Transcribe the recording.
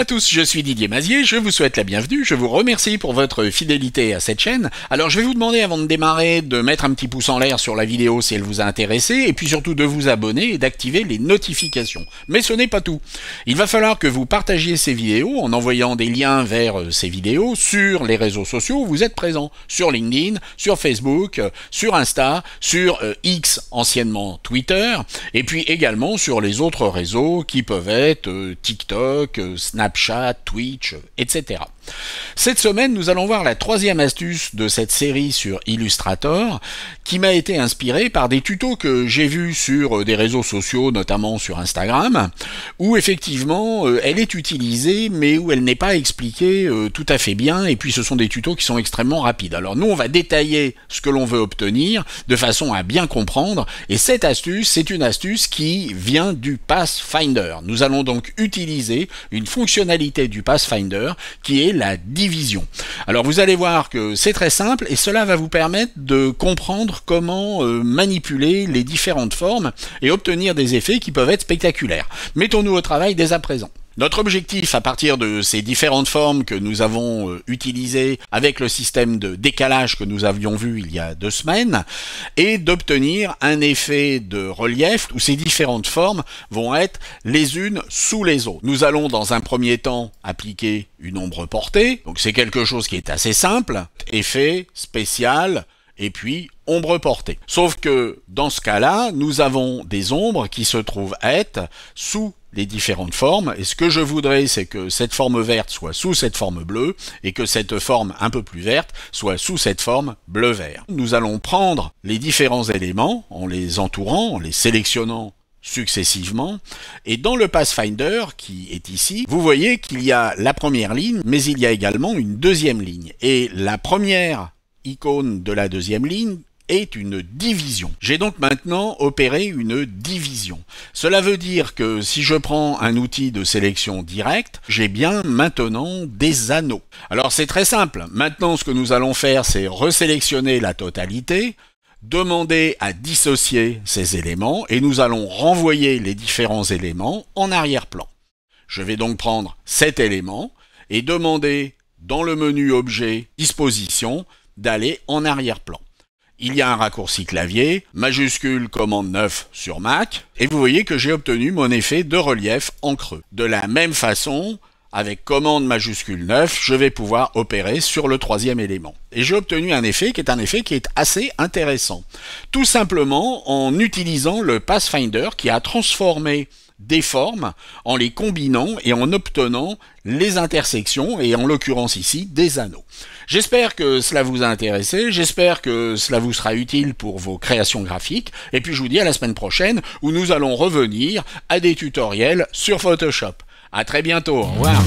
à tous, je suis Didier Mazier, je vous souhaite la bienvenue, je vous remercie pour votre fidélité à cette chaîne. Alors je vais vous demander avant de démarrer de mettre un petit pouce en l'air sur la vidéo si elle vous a intéressé, et puis surtout de vous abonner et d'activer les notifications. Mais ce n'est pas tout. Il va falloir que vous partagiez ces vidéos en envoyant des liens vers ces vidéos sur les réseaux sociaux où vous êtes présents, sur LinkedIn, sur Facebook, sur Insta, sur X, anciennement Twitter, et puis également sur les autres réseaux qui peuvent être TikTok, Snapchat, Twitch, etc. Cette semaine, nous allons voir la troisième astuce de cette série sur Illustrator qui m'a été inspirée par des tutos que j'ai vus sur des réseaux sociaux, notamment sur Instagram, où effectivement elle est utilisée mais où elle n'est pas expliquée tout à fait bien, et puis ce sont des tutos qui sont extrêmement rapides. Alors nous on va détailler ce que l'on veut obtenir de façon à bien comprendre, et cette astuce c'est une astuce qui vient du Pathfinder. Nous allons donc utiliser une fonctionnalité du Pathfinder qui est la division. Alors vous allez voir que c'est très simple et cela va vous permettre de comprendre comment manipuler les différentes formes et obtenir des effets qui peuvent être spectaculaires. Mettons-nous au travail dès à présent. Notre objectif, à partir de ces différentes formes que nous avons utilisées avec le système de décalage que nous avions vu il y a 2 semaines, est d'obtenir un effet de relief où ces différentes formes vont être les unes sous les autres. Nous allons dans un premier temps appliquer une ombre portée, donc c'est quelque chose qui est assez simple, effet spécial, et puis ombre portée. Sauf que dans ce cas-là, nous avons des ombres qui se trouvent être sous les différentes formes, et ce que je voudrais, c'est que cette forme verte soit sous cette forme bleue, et que cette forme un peu plus verte soit sous cette forme bleu-vert. Nous allons prendre les différents éléments, en les entourant, en les sélectionnant successivement, et dans le Pathfinder qui est ici, vous voyez qu'il y a la première ligne, mais il y a également une deuxième ligne, et la première icône de la deuxième ligne est une division. J'ai donc maintenant opéré une division. Cela veut dire que si je prends un outil de sélection directe, j'ai bien maintenant des anneaux. Alors c'est très simple. Maintenant ce que nous allons faire, c'est resélectionner la totalité, demander à dissocier ces éléments, et nous allons renvoyer les différents éléments en arrière-plan. Je vais donc prendre cet élément et demander dans le menu Objet, Disposition, d'aller en arrière-plan. Il y a un raccourci clavier, majuscule commande 9 sur Mac, et vous voyez que j'ai obtenu mon effet de relief en creux. De la même façon, avec commande majuscule 9, je vais pouvoir opérer sur le troisième élément. Et j'ai obtenu un effet qui est assez intéressant. Tout simplement en utilisant le Pathfinder qui a transformé des formes en les combinant et en obtenant les intersections, et en l'occurrence ici des anneaux. J'espère que cela vous a intéressé, j'espère que cela vous sera utile pour vos créations graphiques, et puis je vous dis à la semaine prochaine où nous allons revenir à des tutoriels sur Photoshop. À très bientôt, au revoir.